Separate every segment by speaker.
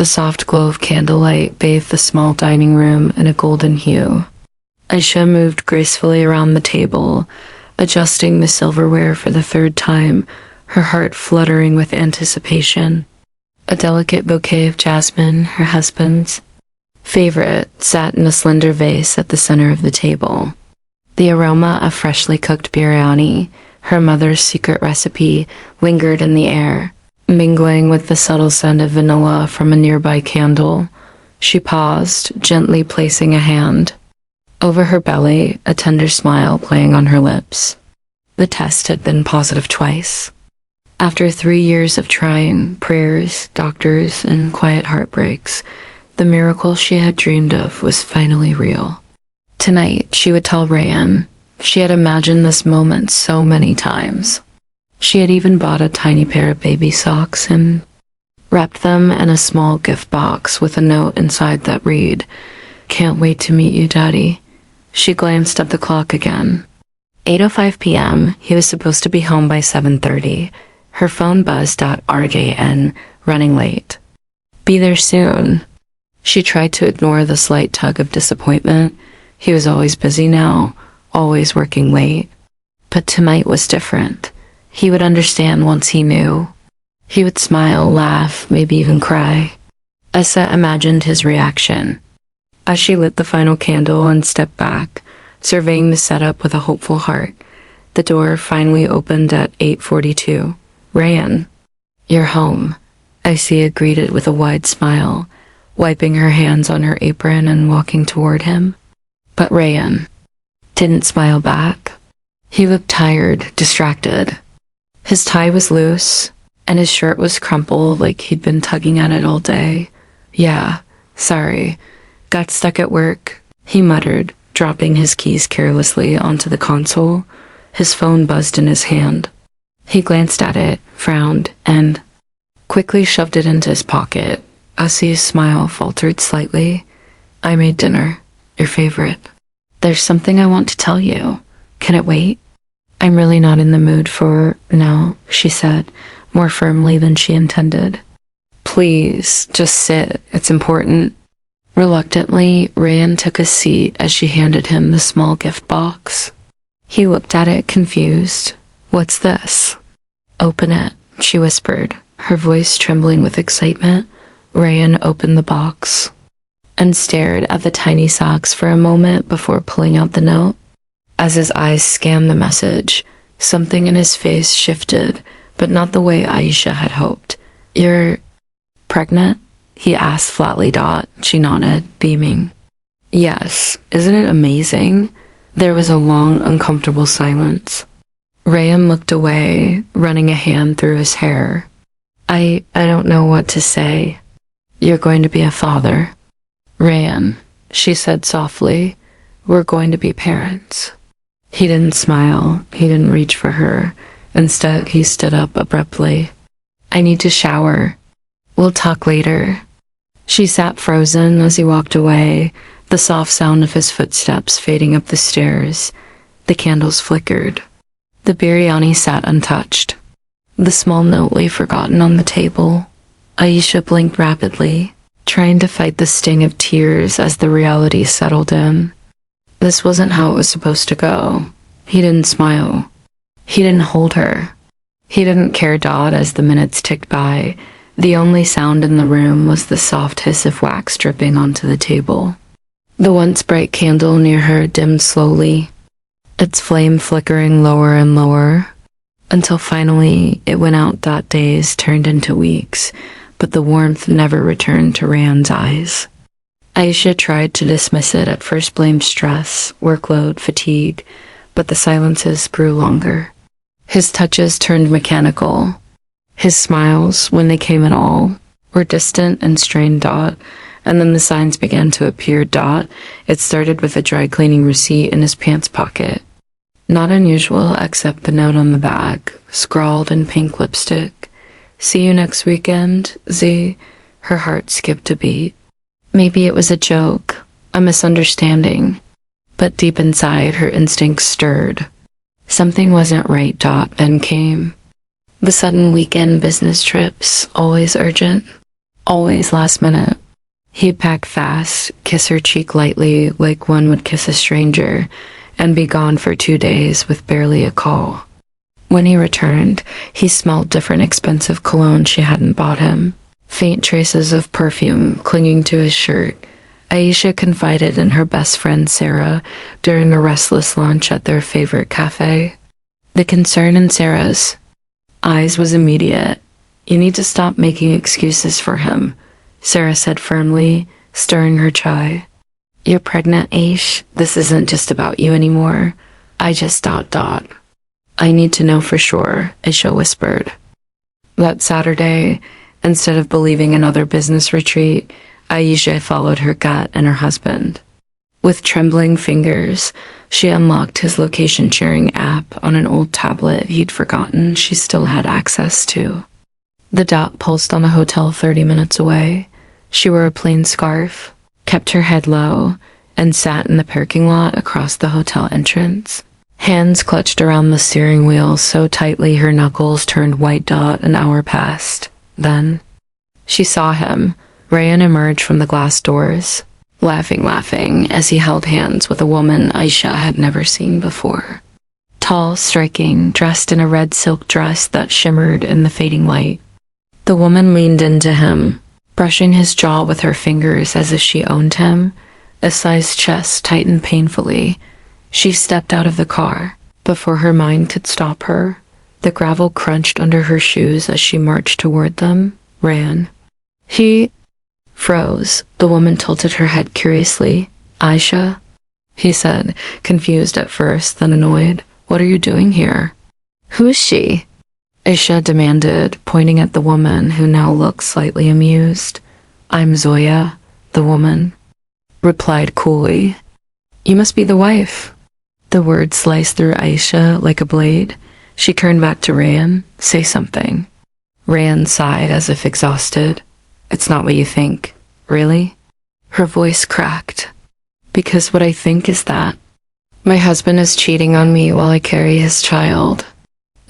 Speaker 1: The soft glow of candlelight bathed the small dining room in a golden hue. Aisha moved gracefully around the table, adjusting the silverware for the third time, her heart fluttering with anticipation. A delicate bouquet of jasmine, her husband's favorite, sat in a slender vase at the center of the table. The aroma of freshly cooked biryani, her mother's secret recipe, lingered in the air, mingling with the subtle scent of vanilla from a nearby candle. She paused, gently placing a hand over her belly, a tender smile playing on her lips. The test had been positive twice. After 3 years of trying, prayers, doctors, and quiet heartbreaks, the miracle she had dreamed of was finally real. Tonight, she would tell Rayan. She had imagined this moment so many times. She had even bought a tiny pair of baby socks and wrapped them in a small gift box with a note inside that read, "Can't wait to meet you, Daddy." She glanced at the clock again. 8:05 p.m. He was supposed to be home by 7:30. Her phone buzzed at RGN, running late. "Be there soon." She tried to ignore the slight tug of disappointment. He was always busy now, always working late. But tonight was different. He would understand once he knew. He would smile, laugh, maybe even cry. Essa imagined his reaction. As she lit the final candle and stepped back, surveying the setup with a hopeful heart, the door finally opened at 8:42. "Rayan, you're home," Issa greeted with a wide smile, wiping her hands on her apron and walking toward him. But Rayan didn't smile back. He looked tired, distracted. His tie was loose, and his shirt was crumpled like he'd been tugging at it all day. "Yeah, sorry. Got stuck at work," he muttered, dropping his keys carelessly onto the console. His phone buzzed in his hand. He glanced at it, frowned, and quickly shoved it into his pocket. Asi's smile faltered slightly. "I made dinner. Your favorite. There's something I want to tell you. Can it wait?" "I'm really not in the mood for now," she said, more firmly than she intended. "Please, just sit. It's important." Reluctantly, Rayan took a seat as she handed him the small gift box. He looked at it, confused. "What's this?" "Open it," she whispered, her voice trembling with excitement. Rayan opened the box and stared at the tiny socks for a moment before pulling out the note. As his eyes scanned the message, something in his face shifted, but not the way Aisha had hoped. "You're pregnant?" he asked flatly. She nodded, beaming. "Yes, isn't it amazing?" There was a long, uncomfortable silence. Rayan looked away, running a hand through his hair. I don't know what to say." "You're going to be a father." "Rayan," she said softly, "we're going to be parents." He didn't smile. He didn't reach for her. Instead, he stood up abruptly. "I need to shower. We'll talk later." She sat frozen as he walked away, the soft sound of his footsteps fading up the stairs. The candles flickered. The biryani sat untouched. The small note lay forgotten on the table. Aisha blinked rapidly, trying to fight the sting of tears as the reality settled in. This wasn't how it was supposed to go. He didn't smile. He didn't hold her. He didn't care. As the minutes ticked by, the only sound in the room was the soft hiss of wax dripping onto the table. The once bright candle near her dimmed slowly, its flame flickering lower and lower, until finally it went out. Days turned into weeks, but the warmth never returned to Rayan's eyes. Aisha tried to dismiss it, at first blamed stress, workload, fatigue, but the silences grew longer. His touches turned mechanical. His smiles, when they came at all, were distant and strained. And then the signs began to appear. It started with a dry cleaning receipt in his pants pocket. Not unusual, except the note on the bag, scrawled in pink lipstick. "See you next weekend, Z." Her heart skipped a beat. Maybe it was a joke, a misunderstanding, but deep inside her instincts stirred. Something wasn't right. Then came the sudden weekend business trips, always urgent, always last minute. He'd pack fast, kiss her cheek lightly like one would kiss a stranger, and be gone for 2 days with barely a call. When he returned, he smelled different expensive cologne she hadn't bought him, faint traces of perfume clinging to his shirt. Aisha confided in her best friend Sarah during a restless lunch at their favorite cafe. The concern in Sarah's eyes was immediate. "You need to stop making excuses for him," Sarah said firmly, stirring her chai. "You're pregnant, Aish. This isn't just about you anymore. I just ... I need to know for sure," Aisha whispered. That Saturday, instead of believing another business retreat, Aisha followed her gut and her husband. With trembling fingers, she unlocked his location-sharing app on an old tablet he'd forgotten she still had access to. The dot pulsed on a hotel 30 minutes away. She wore a plain scarf, kept her head low, and sat in the parking lot across the hotel entrance. Hands clutched around the steering wheel so tightly her knuckles turned white. An hour passed. Then she saw him. Ryan emerged from the glass doors, laughing as he held hands with a woman Aisha had never seen before. Tall, striking, dressed in a red silk dress that shimmered in the fading light. The woman leaned into him, brushing his jaw with her fingers as if she owned him. A sized chest tightened painfully. She stepped out of the car. Before her mind could stop her, the gravel crunched under her shoes as she marched toward them. Ran. He froze. The woman tilted her head curiously. "Aisha?" he said, confused at first, then annoyed. "What are you doing here?" "Who is she?" Aisha demanded, pointing at the woman who now looked slightly amused. "I'm Zoya," the woman replied coolly. "You must be the wife." The word sliced through Aisha like a blade. She turned back to Rayan. "Say something." Rayan sighed as if exhausted. "It's not what you think." "Really?" Her voice cracked. "Because what I think is that my husband is cheating on me while I carry his child."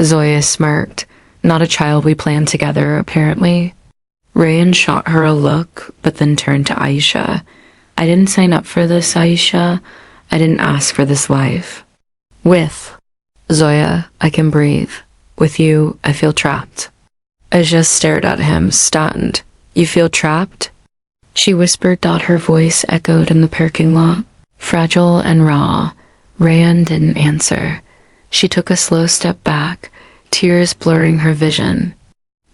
Speaker 1: Zoya smirked. "Not a child we planned together, apparently." Rayan shot her a look, but then turned to Aisha. "I didn't sign up for this, Aisha. I didn't ask for this life. With Zoya, I can breathe. With you, I feel trapped." Aisha stared at him, stunned. "You feel trapped?" she whispered. Her voice echoed in the parking lot, fragile and raw. Rayan didn't answer. She took a slow step back, tears blurring her vision.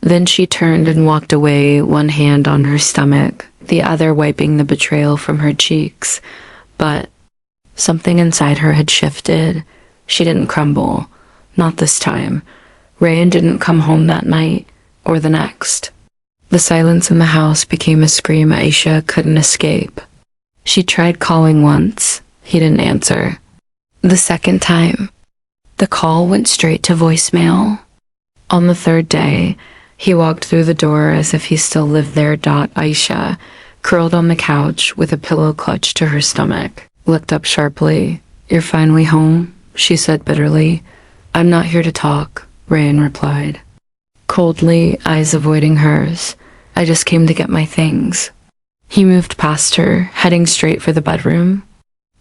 Speaker 1: Then she turned and walked away, one hand on her stomach, the other wiping the betrayal from her cheeks. But something inside her had shifted. She didn't crumble. Not this time. Rayan didn't come home that night, or the next. The silence in the house became a scream Aisha couldn't escape. She tried calling once. He didn't answer. The second time, the call went straight to voicemail. On the third day, he walked through the door as if he still lived there. Aisha, curled on the couch with a pillow clutched to her stomach, looked up sharply. "You're finally home?" she said bitterly. "I'm not here to talk," Rayan replied, coldly, eyes avoiding hers. "I just came to get my things." He moved past her, heading straight for the bedroom.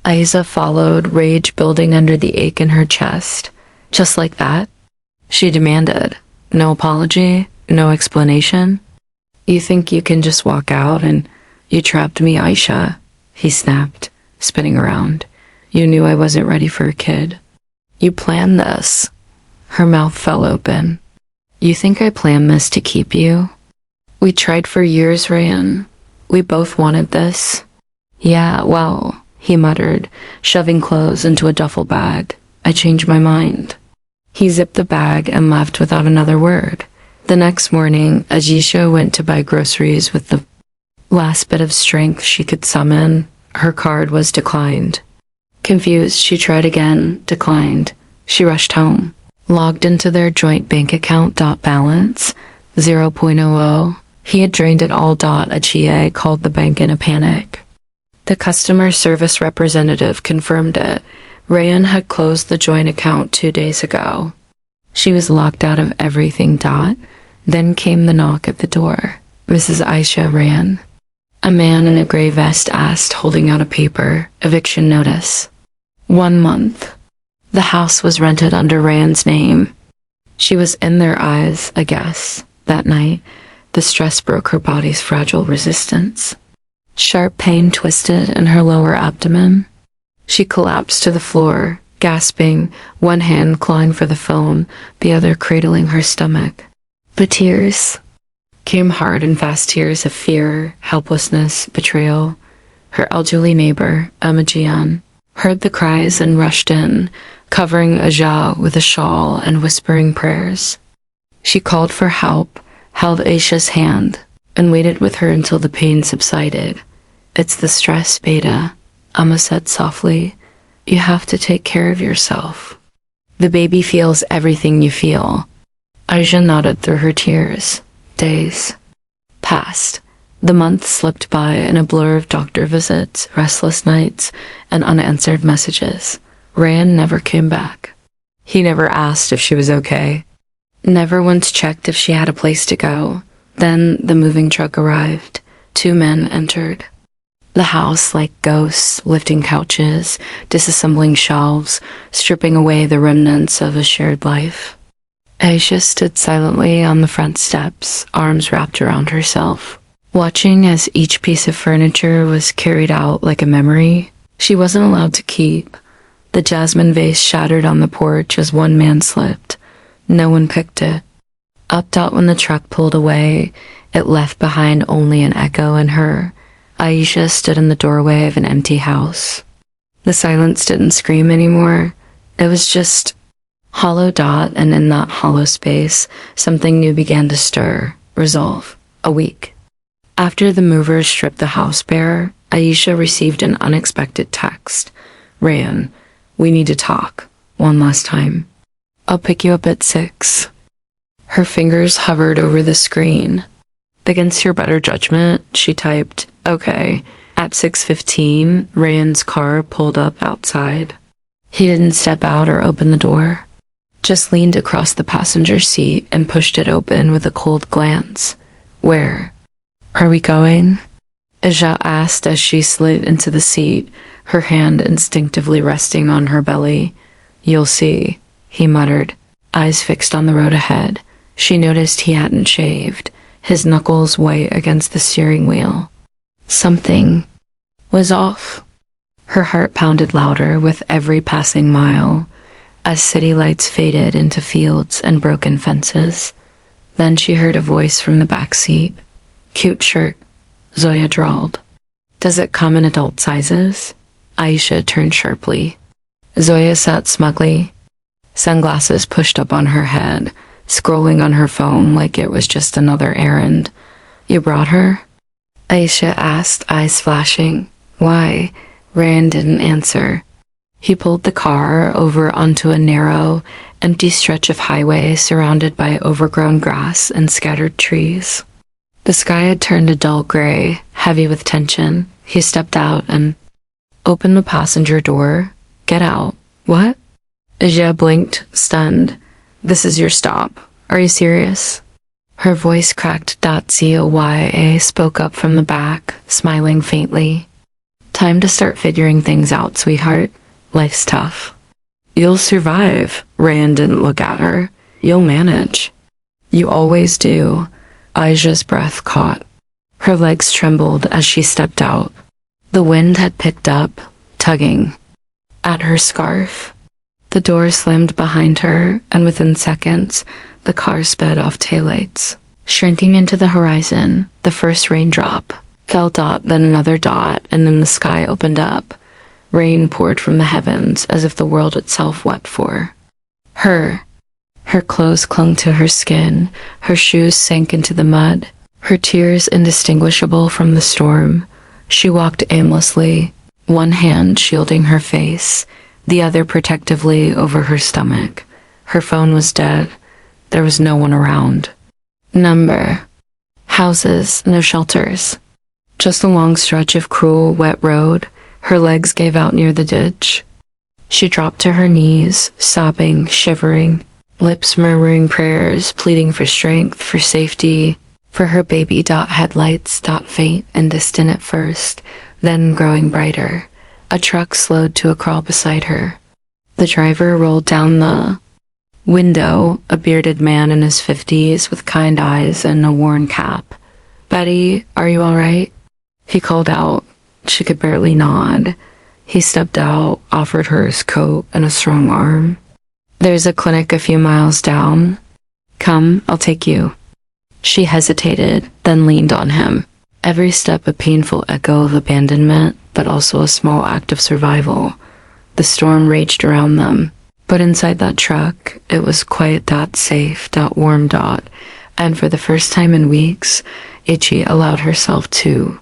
Speaker 1: Aiza followed, rage building under the ache in her chest. "Just like that?" she demanded. "No apology? No explanation? You think you can just walk out and you trapped me, Aisha?" he snapped, spinning around. "You knew I wasn't ready for a kid. You planned this." Her mouth fell open. "You think I planned this to keep you? We tried for years, Rayan. We both wanted this." "Yeah, well," he muttered, shoving clothes into a duffel bag. "I changed my mind." He zipped the bag and left without another word. The next morning, Ajisha went to buy groceries with the last bit of strength she could summon. Her card was declined. Confused, she tried again, declined. She rushed home, logged into their joint bank account. Balance 0.00. He had drained it all. Achie called the bank in a panic. The customer service representative confirmed it. Rayan had closed the joint account 2 days ago. She was locked out of everything. Then came the knock at the door. Mrs. Aisha ran. A man in a gray vest asked, holding out a paper, eviction notice. 1 month. The house was rented under Rand's name. She was in their eyes, I guess, that night. The stress broke her body's fragile resistance. Sharp pain twisted in her lower abdomen. She collapsed to the floor, gasping, one hand clawing for the phone, the other cradling her stomach. But tears came, hard and fast tears of fear, helplessness, betrayal. Her elderly neighbor, Imogen, heard the cries and rushed in, covering Aja with a shawl and whispering prayers. She called for help, held Aisha's hand, and waited with her until the pain subsided. It's the stress, Beta, Amma said softly. You have to take care of yourself. The baby feels everything you feel. Aisha nodded through her tears. Days passed. The months slipped by in a blur of doctor visits, restless nights, and unanswered messages. Rand never came back. He never asked if she was okay. Never once checked if she had a place to go. Then the moving truck arrived. 2 men entered. The house like ghosts, lifting couches, disassembling shelves, stripping away the remnants of a shared life. Aisha stood silently on the front steps, arms wrapped around herself, watching as each piece of furniture was carried out like a memory she wasn't allowed to keep. The jasmine vase shattered on the porch as one man slipped. No one picked it. Upped out when the truck pulled away, it left behind only an echo in her. Aisha stood in the doorway of an empty house. The silence didn't scream anymore. It was just hollow dot, and in that hollow space, something new began to stir, resolve. A week. After the movers stripped the house bare, Aisha received an unexpected text. Rayan, we need to talk. One last time. I'll pick you up at 6. Her fingers hovered over the screen. Against your better judgment, she typed, okay. At 6:15, Rayan's car pulled up outside. He didn't step out or open the door, just leaned across the passenger seat and pushed it open with a cold glance. Where? Are we going? Aja asked as she slid into the seat, her hand instinctively resting on her belly. You'll see, he muttered, eyes fixed on the road ahead. She noticed he hadn't shaved, his knuckles white against the steering wheel. Something was off. Her heart pounded louder with every passing mile, as city lights faded into fields and broken fences. Then she heard a voice from the back seat. Cute shirt, Zoya drawled. Does it come in adult sizes? Aisha turned sharply. Zoya sat smugly, sunglasses pushed up on her head, scrolling on her phone like it was just another errand. You brought her? Aisha asked, eyes flashing. Why? Rand didn't answer. He pulled the car over onto a narrow, empty stretch of highway surrounded by overgrown grass and scattered trees. The sky had turned a dull gray, heavy with tension. He stepped out and opened the passenger door. Get out. What? Aja blinked, stunned. This is your stop. Are you serious? Her voice cracked. Zoya spoke up from the back, smiling faintly. Time to start figuring things out, sweetheart. Life's tough. You'll survive. Rand didn't look at her. You'll manage. You always do. Aisha's breath caught. Her legs trembled as she stepped out. The wind had picked up, tugging at her scarf. The door slammed behind her, and within seconds, the car sped off taillights. Shrinking into the horizon, the first raindrop fell, dot, then another dot, and then the sky opened up. Rain poured from the heavens as if the world itself wept for her. Her clothes clung to her skin, her shoes sank into the mud, her tears indistinguishable from the storm. She walked aimlessly, one hand shielding her face, the other protectively over her stomach. Her phone was dead. There was no one around. Number. Houses, no shelters. Just a long stretch of cruel, wet road. Her legs gave out near the ditch. She dropped to her knees, sobbing, shivering, lips murmuring prayers, pleading for strength, for safety, For her baby, headlights, faint and distant at first, then growing brighter. A truck slowed to a crawl beside her. The driver rolled down the window, a bearded man in his 50s with kind eyes and a worn cap. "Betty, are you all right?" He called out. She could barely nod. He stepped out, offered her his coat and a strong arm. "There's a clinic a few miles down. Come, I'll take you." She hesitated, then leaned on him. Every step a painful echo of abandonment, but also a small act of survival. The storm raged around them, but inside that truck, it was quiet, safe, warm, and for the first time in weeks, Ichi allowed herself to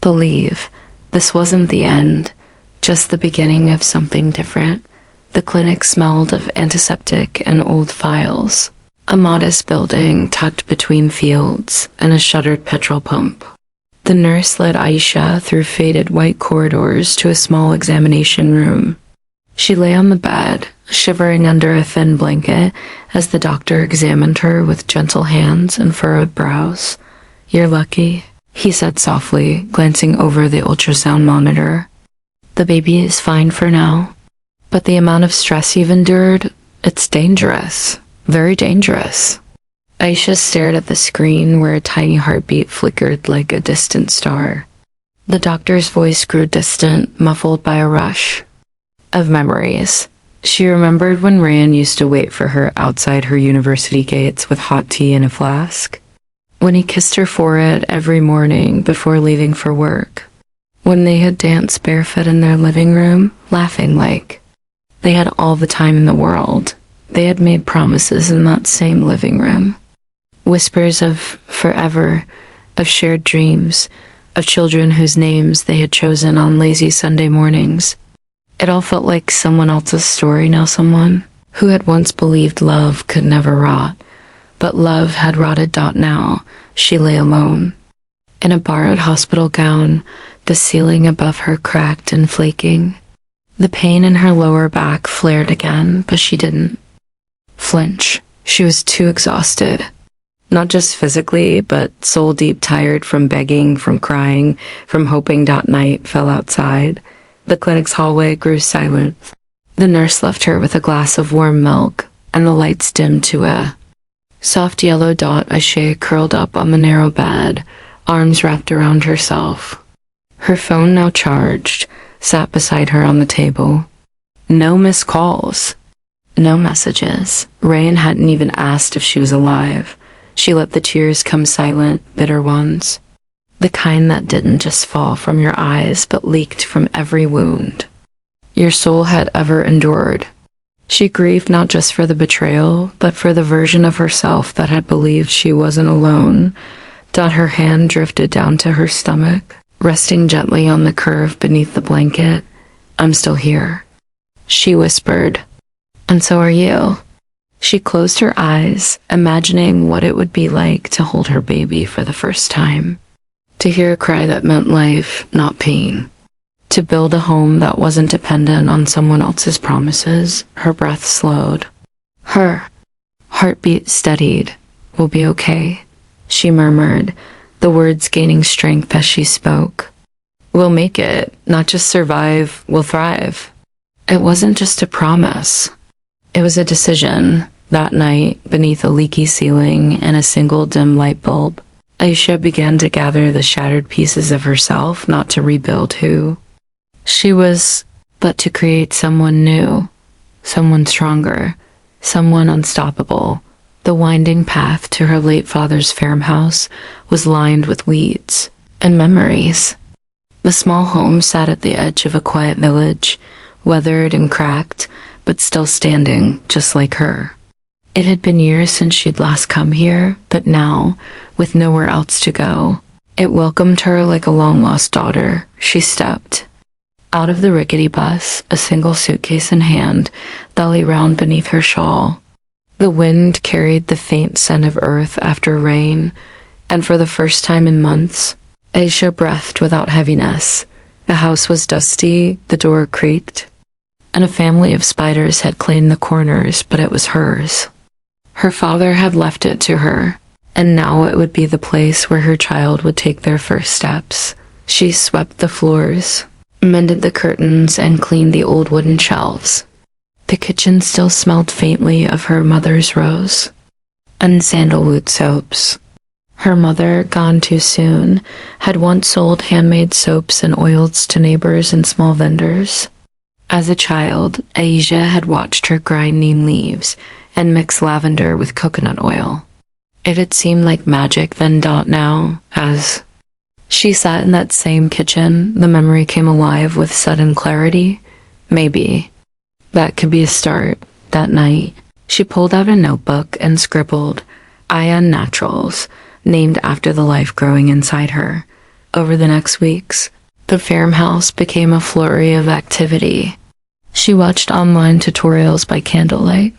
Speaker 1: believe this wasn't the end, just the beginning of something different. The clinic smelled of antiseptic and old files. A modest building tucked between fields and a shuttered petrol pump. The nurse led Aisha through faded white corridors to a small examination room. She lay on the bed, shivering under a thin blanket as the doctor examined her with gentle hands and furrowed brows. "You're lucky," he said softly, glancing over the ultrasound monitor. "The baby is fine for now, but the amount of stress you've endured, it's dangerous. Very dangerous." Aisha stared at the screen where a tiny heartbeat flickered like a distant star. The doctor's voice grew distant, muffled by a rush of memories. She remembered when Ryan used to wait for her outside her university gates with hot tea in a flask. When he kissed her forehead every morning before leaving for work. When they had danced barefoot in their living room, laughing like they had all the time in the world. They had made promises in that same living room. Whispers of forever, of shared dreams, of children whose names they had chosen on lazy Sunday mornings. It all felt like someone else's story now, someone who had once believed love could never rot. But love had rotted. Now, she lay alone. In a borrowed hospital gown, the ceiling above her cracked and flaking. The pain in her lower back flared again, but she didn't flinch. She was too exhausted. Not just physically, but soul-deep tired from begging, from crying, from hoping. Night fell outside. The clinic's hallway grew silent. The nurse left her with a glass of warm milk, and the lights dimmed to a soft yellow. Aisha curled up on the narrow bed, arms wrapped around herself. Her phone, now charged, sat beside her on the table. No missed calls. No messages. Rayan hadn't even asked if she was alive. She let the tears come silent, bitter ones. The kind that didn't just fall from your eyes, but leaked from every wound your soul had ever endured. She grieved not just for the betrayal, but for the version of herself that had believed she wasn't alone. Her hand drifted down to her stomach, resting gently on the curve beneath the blanket. "I'm still here," she whispered. "And so are you." She closed her eyes, imagining what it would be like to hold her baby for the first time. To hear a cry that meant life, not pain. To build a home that wasn't dependent on someone else's promises. Her breath slowed. Her heartbeat steadied. "We'll be okay," she murmured, the words gaining strength as she spoke. "We'll make it, not just survive, we'll thrive." It wasn't just a promise. It was a decision. That night, beneath a leaky ceiling and a single dim light bulb, Aisha began to gather the shattered pieces of herself, not to rebuild who she was, but to create someone new, someone stronger, someone unstoppable. The winding path to her late father's farmhouse was lined with weeds and memories. The small home sat at the edge of a quiet village, weathered and cracked, but still standing, just like her. It had been years since she'd last come here, but now, with nowhere else to go, it welcomed her like a long-lost daughter. She stepped out of the rickety bus, a single suitcase in hand, belly round beneath her shawl. The wind carried the faint scent of earth after rain, and for the first time in months, Aisha breathed without heaviness. The house was dusty, the door creaked, and a family of spiders had cleaned the corners, but it was hers. Her father had left it to her, And now it would be the place where her child would take their first steps. She swept the floors, mended the curtains, and cleaned the old wooden shelves. The kitchen still smelled faintly of her mother's rose and sandalwood soaps. Her mother, gone too soon, had once sold handmade soaps and oils to neighbors and small vendors. As a child, Aisha had watched her grind neem leaves and mix lavender with coconut oil. It had seemed like magic then. Now, as she sat in that same kitchen, the memory came alive with sudden clarity. Maybe that could be a start. That night, she pulled out a notebook and scribbled, Ion Naturals, named after the life growing inside her. Over the next weeks, the farmhouse became a flurry of activity. She watched online tutorials by candlelight,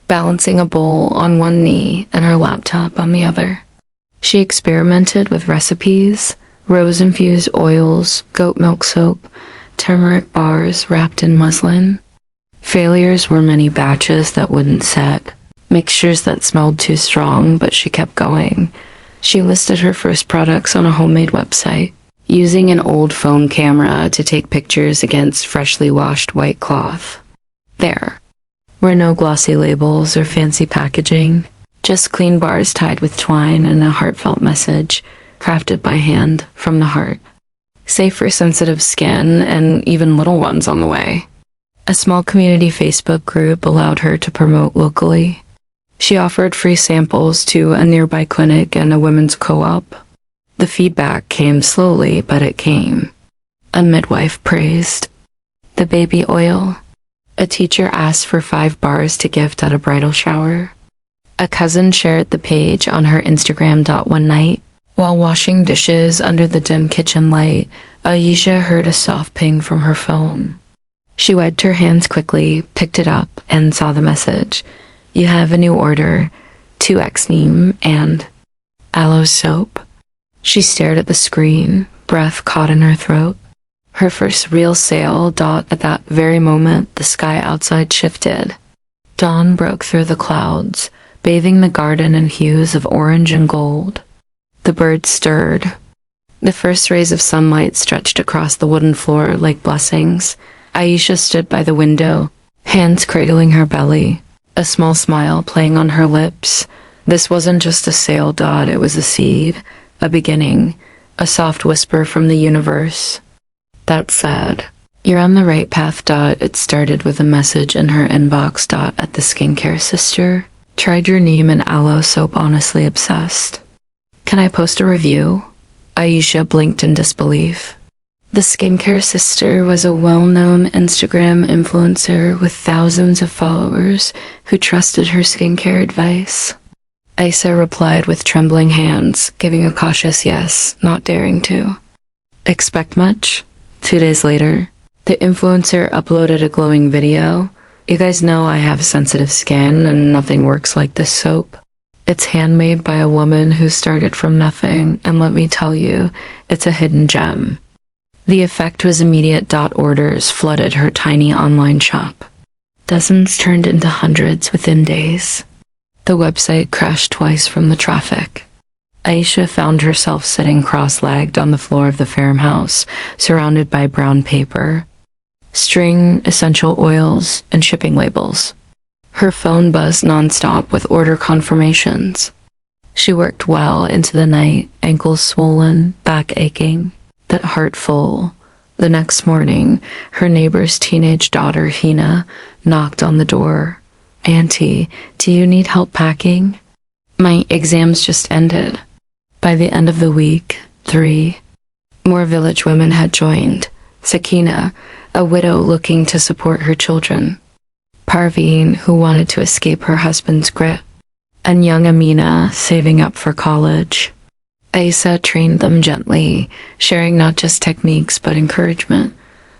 Speaker 1: balancing a bowl on one knee and her laptop on the other. She experimented with recipes, rose-infused oils, goat milk soap, turmeric bars wrapped in muslin. Failures were many batches that wouldn't set, mixtures that smelled too strong, but she kept going. She listed her first products on a homemade website, using an old phone camera to take pictures against freshly washed white cloth. There were no glossy labels or fancy packaging, just clean bars tied with twine and a heartfelt message, crafted by hand from the heart. Safe for sensitive skin and even little ones on the way. A small community Facebook group allowed her to promote locally. She offered free samples to a nearby clinic and a women's co-op. The feedback came slowly, but it came. A midwife praised the baby oil. A teacher asked for 5 bars to gift at a bridal shower. A cousin shared the page on her Instagram. One night, while washing dishes under the dim kitchen light, Aisha heard a soft ping from her phone. She wiped her hands quickly, picked it up, and saw the message. You have a new order, 2x neem and aloe soap. She stared at the screen, breath caught in her throat. Her first real sale. At that very moment, the sky outside shifted. Dawn broke through the clouds, bathing the garden in hues of orange and gold. The birds stirred. The first rays of sunlight stretched across the wooden floor like blessings. Aisha stood by the window, hands cradling her belly, a small smile playing on her lips. This wasn't just a sale. It was a seed. A beginning, a soft whisper from the universe that said, you're on the right path. It started with a message in her inbox. At the skincare sister. Tried your neem and aloe soap, honestly obsessed. Can I post a review? Aisha blinked in disbelief. The skincare sister was a well-known Instagram influencer with thousands of followers who trusted her skincare advice. Aisha replied with trembling hands, giving a cautious yes, not daring to expect much. 2 days later, the influencer uploaded a glowing video. You guys know I have sensitive skin and nothing works like this soap. It's handmade by a woman who started from nothing, and let me tell you, it's a hidden gem. The effect was immediate. Orders flooded her tiny online shop. Dozens turned into hundreds within days. The website crashed twice from the traffic. Aisha found herself sitting cross-legged on the floor of the farmhouse, surrounded by brown paper, string, essential oils, and shipping labels. Her phone buzzed nonstop with order confirmations. She worked well into the night, ankles swollen, back aching, that heart full. The next morning, her neighbor's teenage daughter, Hina, knocked on the door. Auntie, do you need help packing? My exams just ended. By the end of the week, 3 more village women had joined. Sakina, a widow looking to support her children. Parveen, who wanted to escape her husband's grip. And young Amina, saving up for college. Aisha trained them gently, sharing not just techniques but encouragement.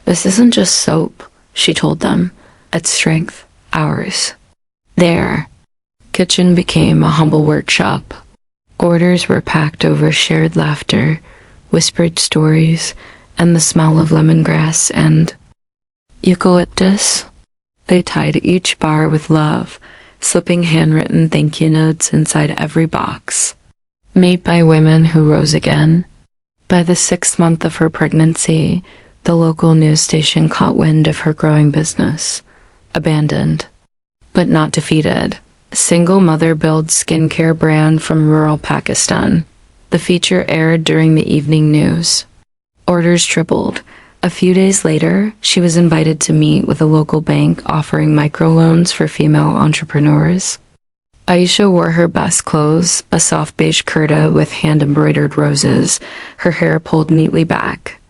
Speaker 1: This isn't just soap, she told them. It's strength, ours. Their kitchen became a humble workshop. Orders were packed over shared laughter, whispered stories, and the smell of lemongrass and eucalyptus. They tied each bar with love, slipping handwritten thank you notes inside every box. made by women who rose again. By the 6th month of her pregnancy, the local news station caught wind of her growing business. Abandoned, but not defeated. Single mother builds skincare brand from rural Pakistan. The feature aired during the evening news. Orders tripled. A few days later, she was invited to meet with a local bank offering microloans for female entrepreneurs. Aisha wore her best clothes, a soft beige kurta with hand-embroidered roses, her hair pulled neatly back.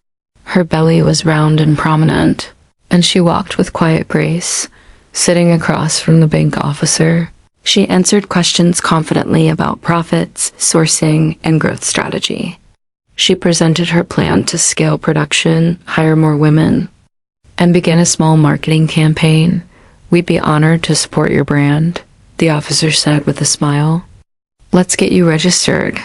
Speaker 1: Her belly was round and prominent, and she walked with quiet grace, sitting across from the bank officer. She answered questions confidently about profits, sourcing, and growth strategy. She presented her plan to scale production, hire more women, and begin a small marketing campaign. "We'd be honored to support your brand," the officer said with a smile. "Let's get you registered."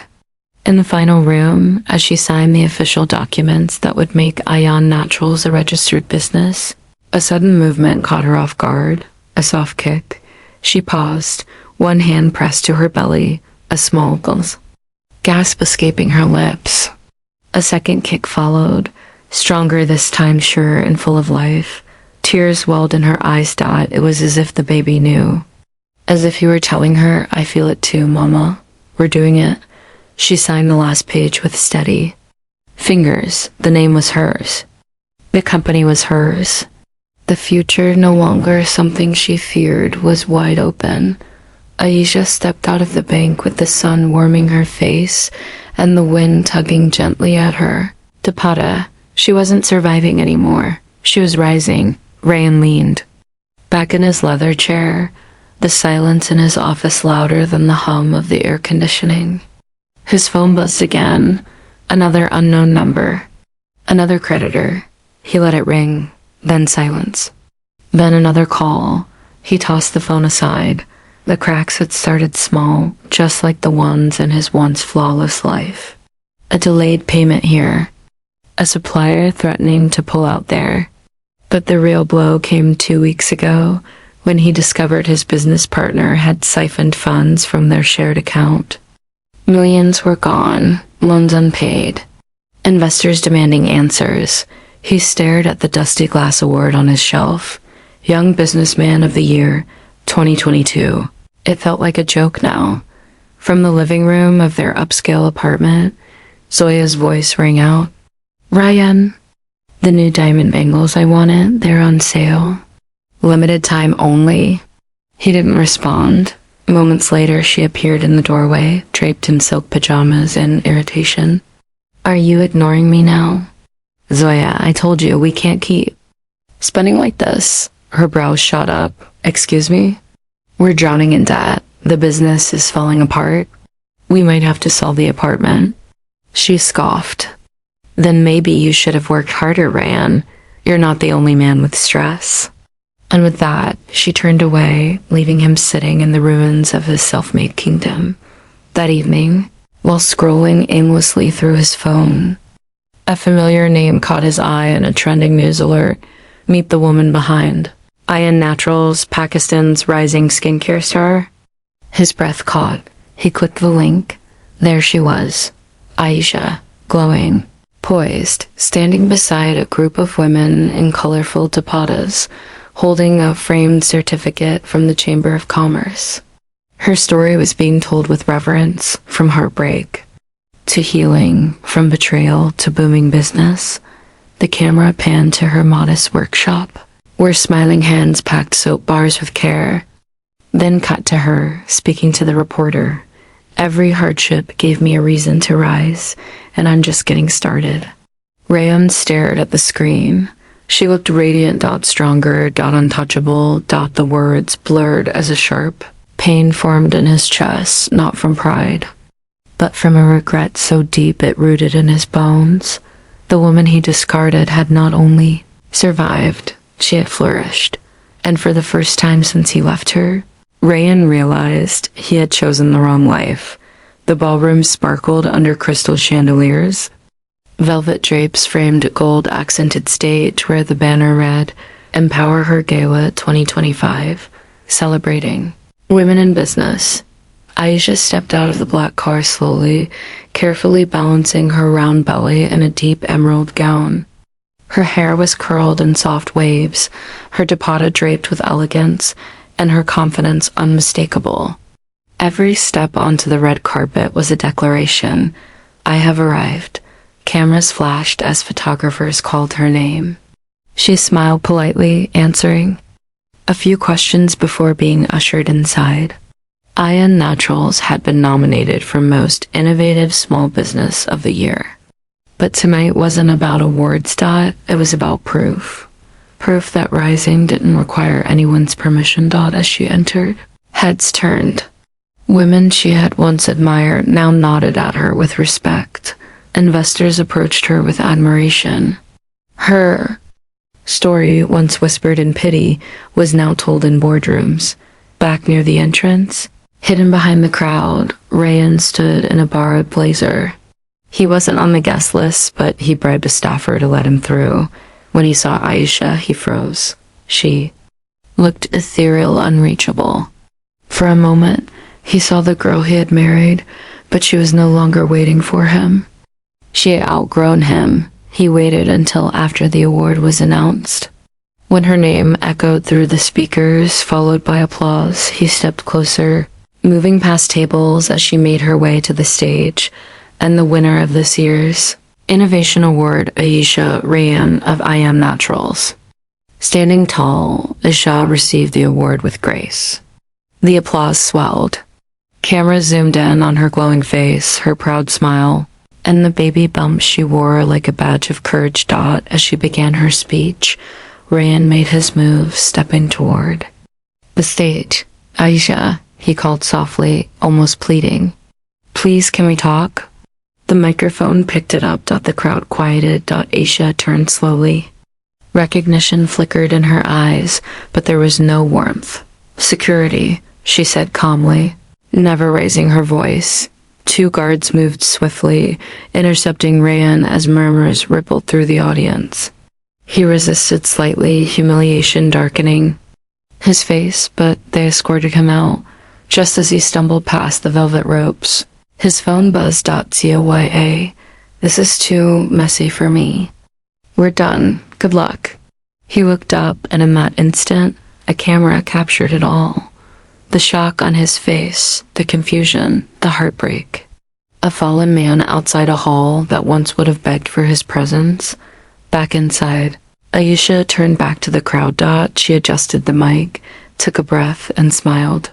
Speaker 1: In the final room, as she signed the official documents that would make Ayan Naturals a registered business, a sudden movement caught her off guard, a soft kick. She paused, one hand pressed to her belly, a small gasp escaping her lips. A second kick followed, stronger this time, sure and full of life. Tears welled in her eyes. It was as if the baby knew. As if he were telling her, "I feel it too, Mama. We're doing it." She signed the last page with steady fingers. The name was hers. The company was hers. The future, no longer something she feared, was wide open. Aisha stepped out of the bank with the sun warming her face and the wind tugging gently at her. Tapata. She wasn't surviving anymore. She was rising. Rayan leaned back in his leather chair, the silence in his office louder than the hum of the air conditioning. His phone buzzed again. Another unknown number. Another creditor. He let it ring, then silence. Then another call. He tossed the phone aside. The cracks had started small, just like the ones in his once flawless life. A delayed payment here. A supplier threatening to pull out there. But the real blow came 2 weeks ago, when he discovered his business partner had siphoned funds from their shared account. Millions were gone, loans unpaid, investors demanding answers. He stared at the dusty glass award on his shelf. Young Businessman of the Year, 2022. It felt like a joke now. From the living room of their upscale apartment, Zoya's voice rang out. "Ryan, the new diamond bangles I wanted, they're on sale. Limited time only." He didn't respond. Moments later, she appeared in the doorway, draped in silk pajamas in irritation. "Are you ignoring me now?" "Zoya, I told you we can't keep spending like this." Her brows shot up. "Excuse me? We're drowning in debt. The business is falling apart. We might have to sell the apartment." She scoffed. "Then maybe you should have worked harder, Ryan. You're not the only man with stress." And with that, she turned away, leaving him sitting in the ruins of his self-made kingdom. That evening, while scrolling aimlessly through his phone, a familiar name caught his eye in a trending news alert. Meet the woman behind. Ayan Naturals, Pakistan's rising skincare star. His breath caught. He clicked the link. There she was, Aisha, glowing, poised, standing beside a group of women in colorful dupattas, holding a framed certificate from the Chamber of Commerce. Her story was being told with reverence, from heartbreak to healing, from betrayal to booming business. The camera panned to her modest workshop, where smiling hands packed soap bars with care. Then cut to her, speaking to the reporter. "Every hardship gave me a reason to rise, and I'm just getting started." Rayon stared at the screen. She looked radiant, stronger, untouchable, the words blurred as a sharp pain formed in his chest, not from pride, but from a regret so deep it rooted in his bones. The woman he discarded had not only survived, she had flourished. And for the first time since he left her, Rayan realized he had chosen the wrong life. The ballroom sparkled under crystal chandeliers. Velvet drapes framed a gold-accented stage where the banner read, "Empower Her Gala 2025, celebrating women in business." Aisha stepped out of the black car slowly, carefully balancing her round belly in a deep emerald gown. Her hair was curled in soft waves, her dupatta draped with elegance, and her confidence unmistakable. Every step onto the red carpet was a declaration. I have arrived. Cameras flashed as photographers called her name. She smiled politely, answering a few questions before being ushered inside. IN Naturals had been nominated for Most Innovative Small Business of the Year. But tonight wasn't about awards, it was about proof. Proof that rising didn't require anyone's permission, as she entered. Heads turned. Women she had once admired now nodded at her with respect. Investors approached her with admiration. Her story, once whispered in pity, was now told in boardrooms. Back near the entrance, hidden behind the crowd, Rayan stood in a borrowed blazer. He wasn't on the guest list, but he bribed a staffer to let him through. When he saw Aisha, he froze. She looked ethereal, unreachable. For a moment, he saw the girl he had married, but she was no longer waiting for him. She had outgrown him. He waited until after the award was announced. When her name echoed through the speakers, followed by applause, he stepped closer, moving past tables as she made her way to the stage, and the winner of this year's Innovation Award, Aisha Rayan of IM Naturals. Standing tall, Aisha received the award with grace. The applause swelled. Cameras zoomed in on her glowing face, her proud smile, and the baby bump she wore like a badge of courage. As she began her speech, Rayan made his move, stepping toward the stage. Aisha, he called softly, almost pleading. Please, can we talk? The microphone picked it up. The crowd quieted. Aisha turned slowly. Recognition flickered in her eyes, but there was no warmth. Security, she said calmly, never raising her voice. Two guards moved swiftly, intercepting Rayan as murmurs rippled through the audience. He resisted slightly, humiliation darkening his face, but they escorted him out, just as he stumbled past the velvet ropes. His phone buzzed. COYA. This is too messy for me. We're done. Good luck. He looked up, and in that instant, a camera captured it all. The shock on his face, the confusion, the heartbreak. A fallen man outside a hall that once would have begged for his presence. Back inside, Aisha turned back to the crowd. She adjusted the mic, took a breath, and smiled.